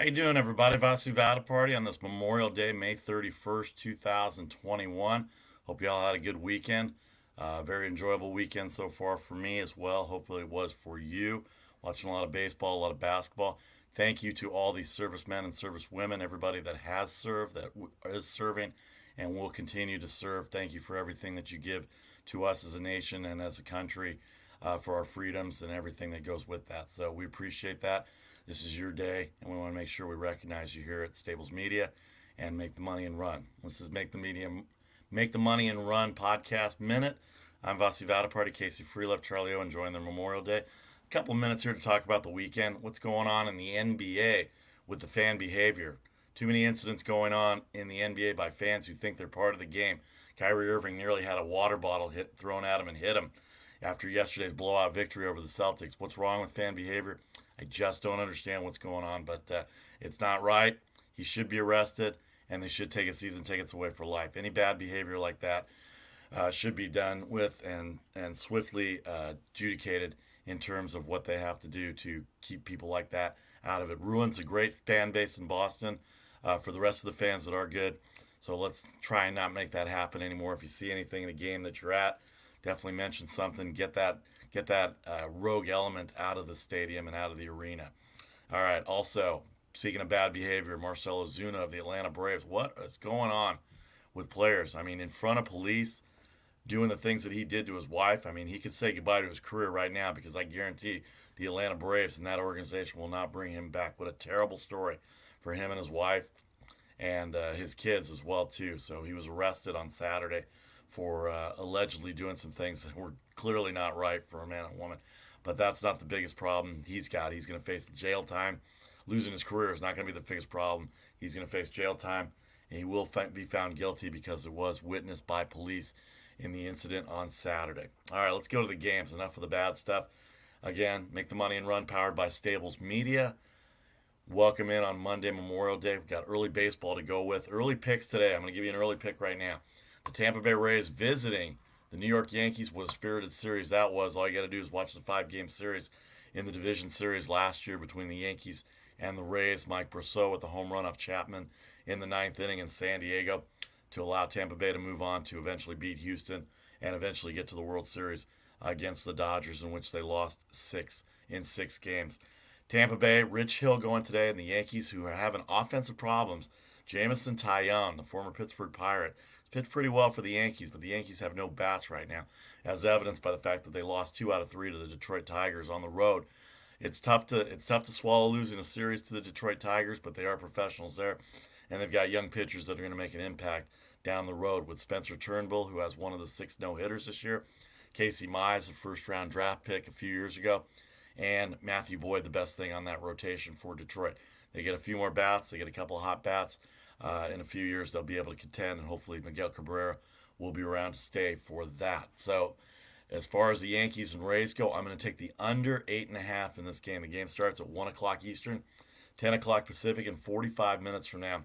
How you doing, everybody? Vasu Vada Party on this Memorial Day, May 31st, 2021. Hope you all had a good weekend. Very enjoyable weekend so far for me as well. Hopefully it was for you. Watching a lot of baseball, a lot of basketball. Thank you to all these servicemen and servicewomen, everybody that has served, is serving, and will continue to serve. Thank you for everything that you give to us as a nation and as a country, for our freedoms and everything that goes with that. So we appreciate that. This is your day, and we want to make sure we recognize you here at Stables Media and make the money and run. This is Make the Money and Run podcast minute. I'm Vasi Vadaparty, Casey Freelove, Charlie O enjoying their Memorial Day. A couple minutes here to talk about the weekend. What's going on in the NBA with the fan behavior? Too many incidents going on in the NBA by fans who think they're part of the game. Kyrie Irving nearly had a water bottle thrown at him and hit him after yesterday's blowout victory over the Celtics. What's wrong with fan behavior? I just don't understand what's going on, but it's not right. He should be arrested, and they should take his season tickets away for life. Any bad behavior like that should be done with and swiftly adjudicated in terms of what they have to do to keep people like that out of it. Ruins a great fan base in Boston for the rest of the fans that are good. So let's try and not make that happen anymore. If you see anything in a game that you're at, definitely mention something. Get that rogue element out of the stadium and out of the arena. All right. Also, speaking of bad behavior, Marcelo Zuna of the Atlanta Braves. What is going on with players? I mean, in front of police, doing the things that he did to his wife. I mean, he could say goodbye to his career right now because I guarantee the Atlanta Braves and that organization will not bring him back. What a terrible story for him and his wife and his kids as well too. So he was arrested on Saturday for allegedly doing some things that were clearly not right for a man and woman. But that's not the biggest problem he's got. He's going to face jail time. Losing his career is not going to be the biggest problem. He's going to face jail time, and he will be found guilty because it was witnessed by police in the incident on Saturday. All right, let's go to the games. Enough of the bad stuff. Again, Make the Money and Run, powered by Stables Media. Welcome in on Monday, Memorial Day. We've got early baseball to go with. Early picks today. I'm going to give you an early pick right now. The Tampa Bay Rays visiting the New York Yankees. What a spirited series that was. All you got to do is watch the 5-game series in the division series last year between the Yankees and the Rays. Mike Brosseau with the home run off Chapman in the 9th inning in San Diego to allow Tampa Bay to move on to eventually beat Houston and eventually get to the World Series against the Dodgers, in which they lost 6 games. Tampa Bay, Rich Hill going today, and the Yankees, who are having offensive problems. Jameson Taillon, the former Pittsburgh Pirate, pitched pretty well for the Yankees, but the Yankees have no bats right now, as evidenced by the fact that they lost 2 out of 3 to the Detroit Tigers on the road. It's tough to swallow losing a series to the Detroit Tigers, but they are professionals there, and they've got young pitchers that are going to make an impact down the road with Spencer Turnbull, who has one of the 6 no-hitters this year, Casey Mize, a first-round draft pick a few years ago, and Matthew Boyd, the best thing on that rotation for Detroit. They get a few more bats. They get a couple of hot bats. In a few years, they'll be able to contend, and hopefully Miguel Cabrera will be around to stay for that. So as far as the Yankees and Rays go, I'm going to take the under 8.5 in this game. The game starts at 1 o'clock Eastern, 10 o'clock Pacific, and 45 minutes from now,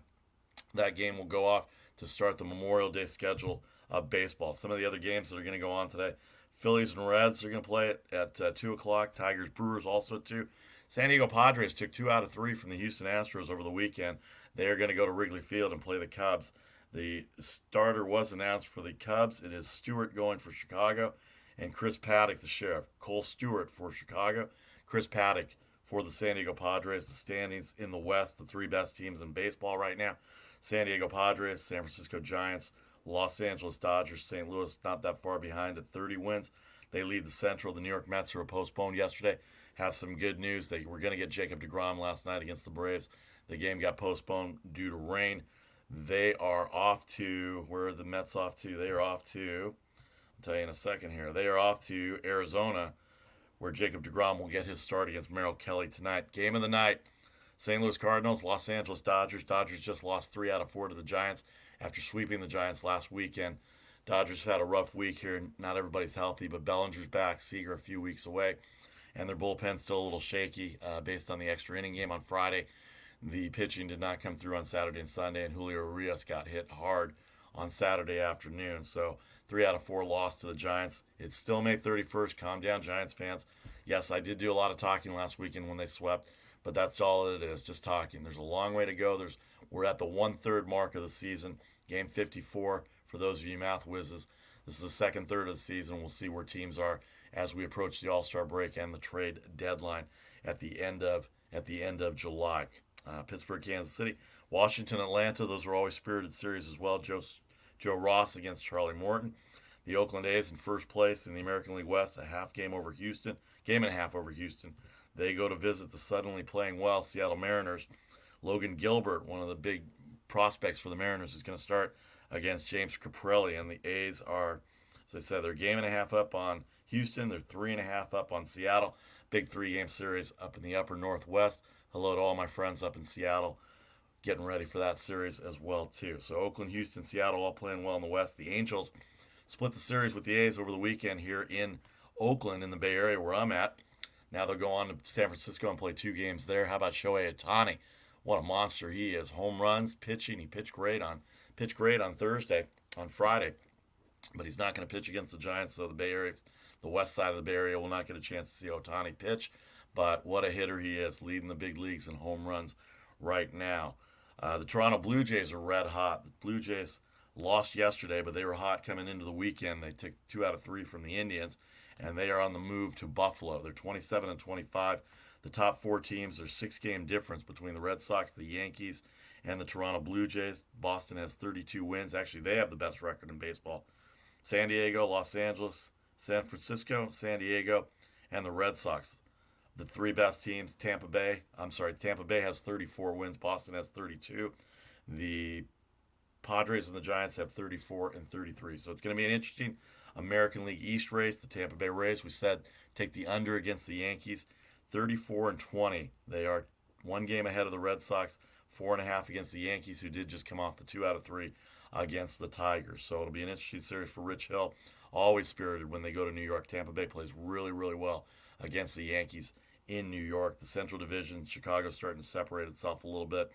that game will go off to start the Memorial Day schedule of baseball. Some of the other games that are going to go on today, Phillies and Reds are going to play it at 2 o'clock. Tigers, Brewers also at 2. San Diego Padres took 2 out of 3 from the Houston Astros over the weekend. They are going to go to Wrigley Field and play the Cubs. The starter was announced for the Cubs. It is Stewart going for Chicago and Chris Paddock, the sheriff. Cole Stewart for Chicago, Chris Paddock for the San Diego Padres. The standings in the West, the 3 best teams in baseball right now: San Diego Padres, San Francisco Giants, Los Angeles Dodgers, St. Louis not that far behind at 30 wins. They lead the Central. The New York Mets, who were postponed yesterday, have some good news. They were going to get Jacob deGrom last night against the Braves. The game got postponed due to rain. They are off to, where are the Mets off to? They are off to, I'll tell you in a second here. They are off to Arizona, where Jacob deGrom will get his start against Merrill Kelly tonight. Game of the night, St. Louis Cardinals, Los Angeles Dodgers. Dodgers just lost 3 out of 4 to the Giants after sweeping the Giants last weekend. Dodgers have had a rough week here. Not everybody's healthy, but Bellinger's back, Seager a few weeks away, and their bullpen's still a little shaky based on the extra inning game on Friday. The pitching did not come through on Saturday and Sunday, and Julio Urias got hit hard on Saturday afternoon. So 3 out of 4 lost to the Giants. It's still May 31st. Calm down, Giants fans. Yes, I did do a lot of talking last weekend when they swept, but that's all it is, just talking. There's a long way to go. We're at the 1/3 mark of the season, game 54. For those of you math whizzes, this is the second third of the season. We'll see where teams are as we approach the All-Star break and the trade deadline at the end of July. Pittsburgh, Kansas City, Washington, Atlanta. Those are always spirited series as well. Joe Ross against Charlie Morton. The Oakland A's in first place in the American League West, game and a half over Houston. They go to visit the suddenly playing well Seattle Mariners. Logan Gilbert, one of the big prospects for the Mariners, is going to start against James Caprelli. And the A's are, as I said, they're game and a half up on Houston. They're 3.5 up on Seattle. Big 3-game series up in the upper Northwest. Hello to all my friends up in Seattle, getting ready for that series as well too. So Oakland, Houston, Seattle all playing well in the West. The Angels split the series with the A's over the weekend here in Oakland in the Bay Area where I'm at. Now they'll go on to San Francisco and play 2 games there. How about Shohei Ohtani? What a monster he is. Home runs, pitching. He pitched great on Friday. But he's not going to pitch against the Giants, so the Bay Area, the west side of the Bay Area, will not get a chance to see Ohtani pitch. But what a hitter he is, leading the big leagues in home runs right now. The Toronto Blue Jays are red hot. The Blue Jays lost yesterday, but they were hot coming into the weekend. They took 2 out of 3 from the Indians, and they are on the move to Buffalo. They're 27-25. The top 4 teams, there's 6-game difference between the Red Sox, the Yankees, and the Toronto Blue Jays. Boston has 32 wins. Actually, they have the best record in baseball. San Diego, Los Angeles, San Francisco, San Diego, and the Red Sox. The 3 best teams, Tampa Bay has 34 wins. Boston has 32. The Padres and the Giants have 34 and 33. So it's going to be an interesting American League East race. The Tampa Bay Rays, we said, take the under against the Yankees. 34-20. They are 1 game ahead of the Red Sox. 4.5 against the Yankees, who did just come off the 2 out of 3 against the Tigers. So it'll be an interesting series for Rich Hill. Always spirited when they go to New York. Tampa Bay plays really, really well against the Yankees in New York. The Central Division, Chicago's starting to separate itself a little bit.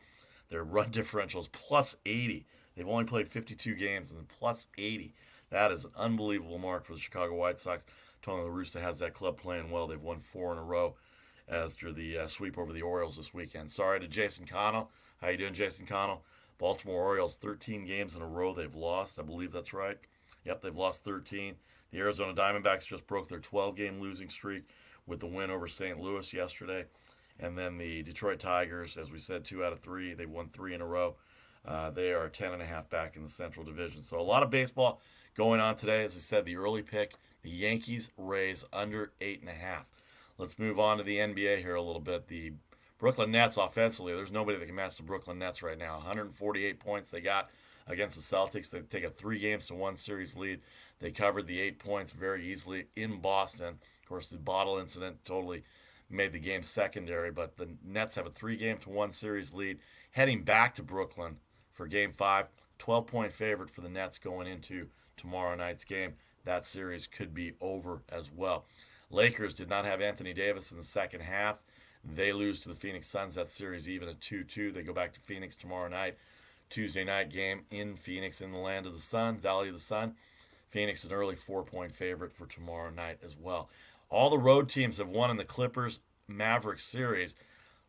Their run differential is plus 80. They've only played 52 games and plus 80. That is an unbelievable mark for the Chicago White Sox. Tony La Russa has that club playing well. They've won 4 in a row after the sweep over the Orioles this weekend. Sorry to Jason Connell. How you doing, Jason Connell? Baltimore Orioles, 13 games in a row they've lost. I believe that's right. Yep, they've lost 13. The Arizona Diamondbacks just broke their 12-game losing streak with the win over St. Louis yesterday. And then the Detroit Tigers, as we said, 2 out of 3. They've won 3 in a row. They are 10.5 back in the Central Division. So a lot of baseball going on today. As I said, the early pick, the Yankees raise under 8.5. Let's move on to the NBA here a little bit. The Brooklyn Nets offensively, there's nobody that can match the Brooklyn Nets right now. 148 points they got against the Celtics. They take a 3-1 series lead. They covered the 8 points very easily in Boston. Of course, the bottle incident totally made the game secondary, but the Nets have a 3-1 series lead heading back to Brooklyn for Game 5. 12-point favorite for the Nets going into tomorrow night's game. That series could be over as well. Lakers did not have Anthony Davis in the second half. They lose to the Phoenix Suns. That series even at 2-2. They go back to Phoenix tomorrow night. Tuesday night game in Phoenix in the land of the sun, Valley of the Sun. Phoenix an early 4-point favorite for tomorrow night as well. All the road teams have won in the Clippers-Mavericks series.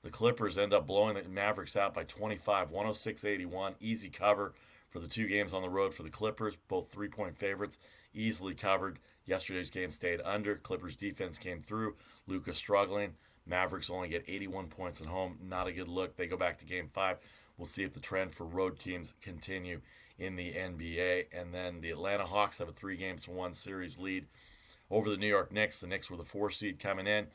The Clippers end up blowing the Mavericks out by 25, 106-81. Easy cover for the 2 games on the road for the Clippers. Both 3-point favorites, easily covered. Yesterday's game stayed under. Clippers defense came through. Luka struggling. Mavericks only get 81 points at home. Not a good look. They go back to Game 5. We'll see if the trend for road teams continue in the NBA. And then the Atlanta Hawks have a 3-1 series lead over the New York Knicks. The Knicks were the 4 seed coming in.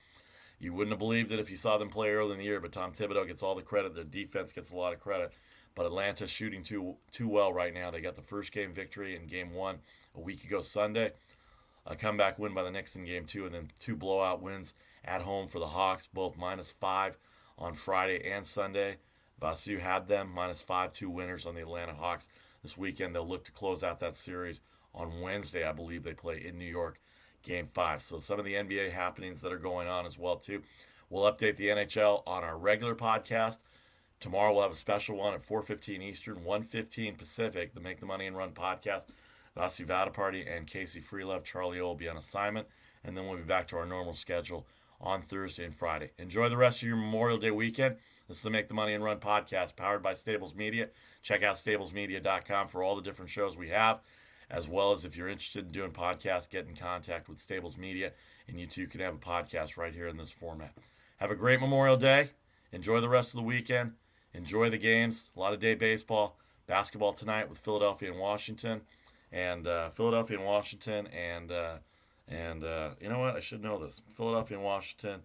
You wouldn't have believed it if you saw them play early in the year, but Tom Thibodeau gets all the credit. Their defense gets a lot of credit. But Atlanta's shooting too well right now. They got the first game victory in Game 1 a week ago Sunday. A comeback win by the Knicks in Game 2, and then 2 blowout wins at home for the Hawks, both -5 on Friday and Sunday. Vasu had them -5, 2 winners on the Atlanta Hawks. This weekend they'll look to close out that series on Wednesday. I believe they play in New York, Game 5. So some of the NBA happenings that are going on as well too. We'll update the NHL on our regular podcast. Tomorrow we'll have a special one at 4:15 Eastern, 1:15 Pacific, the Make the Money and Run podcast. Vasu Vadaparty and Casey Freelove. Charlie O will be on assignment, and then we'll be back to our normal schedule on Thursday and Friday. Enjoy the rest of your Memorial Day weekend. This is the Make the Money and Run podcast powered by Stables Media. Check out stablesmedia.com for all the different shows we have, as well as if you're interested in doing podcasts, get in contact with Stables Media, and you too can have a podcast right here in this format. Have a great Memorial Day. Enjoy the rest of the weekend. Enjoy the games. A lot of day baseball. Basketball tonight with Philadelphia and Washington. And Philadelphia and Washington and you know what? I should know this. Philadelphia and Washington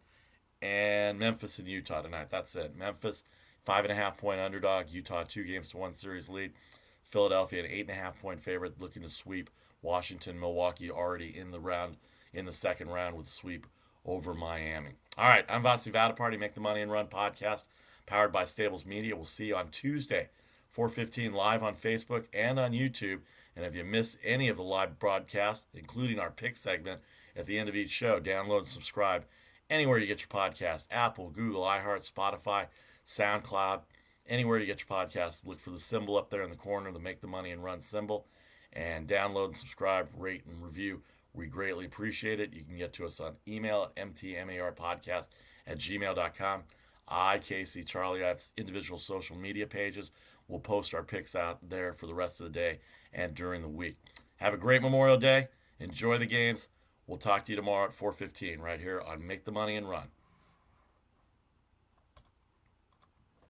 and Memphis and Utah tonight. That's it. Memphis, 5.5-point underdog. Utah, 2-1 series lead. Philadelphia, an 8.5-point favorite, looking to sweep Washington. Milwaukee already in the second round with a sweep over Miami. All right, I'm Vasi Vadaparty, Make the Money and Run podcast, powered by Stables Media. We'll see you on Tuesday, 4:15 live on Facebook and on YouTube. And if you miss any of the live broadcasts, including our pick segment at the end of each show, download and subscribe anywhere you get your podcast. Apple, Google, iHeart, Spotify, SoundCloud, anywhere you get your podcast. Look for the symbol up there in the corner, the Make the Money and Run symbol, and download and subscribe, rate and review. We greatly appreciate it. You can get to us on email at mtmarpodcast@gmail.com. Casey, Charlie, I have individual social media pages. We'll post our picks out there for the rest of the day and during the week. Have a great Memorial Day. Enjoy the games. We'll talk to you tomorrow at 4:15 right here on Make the Money and Run.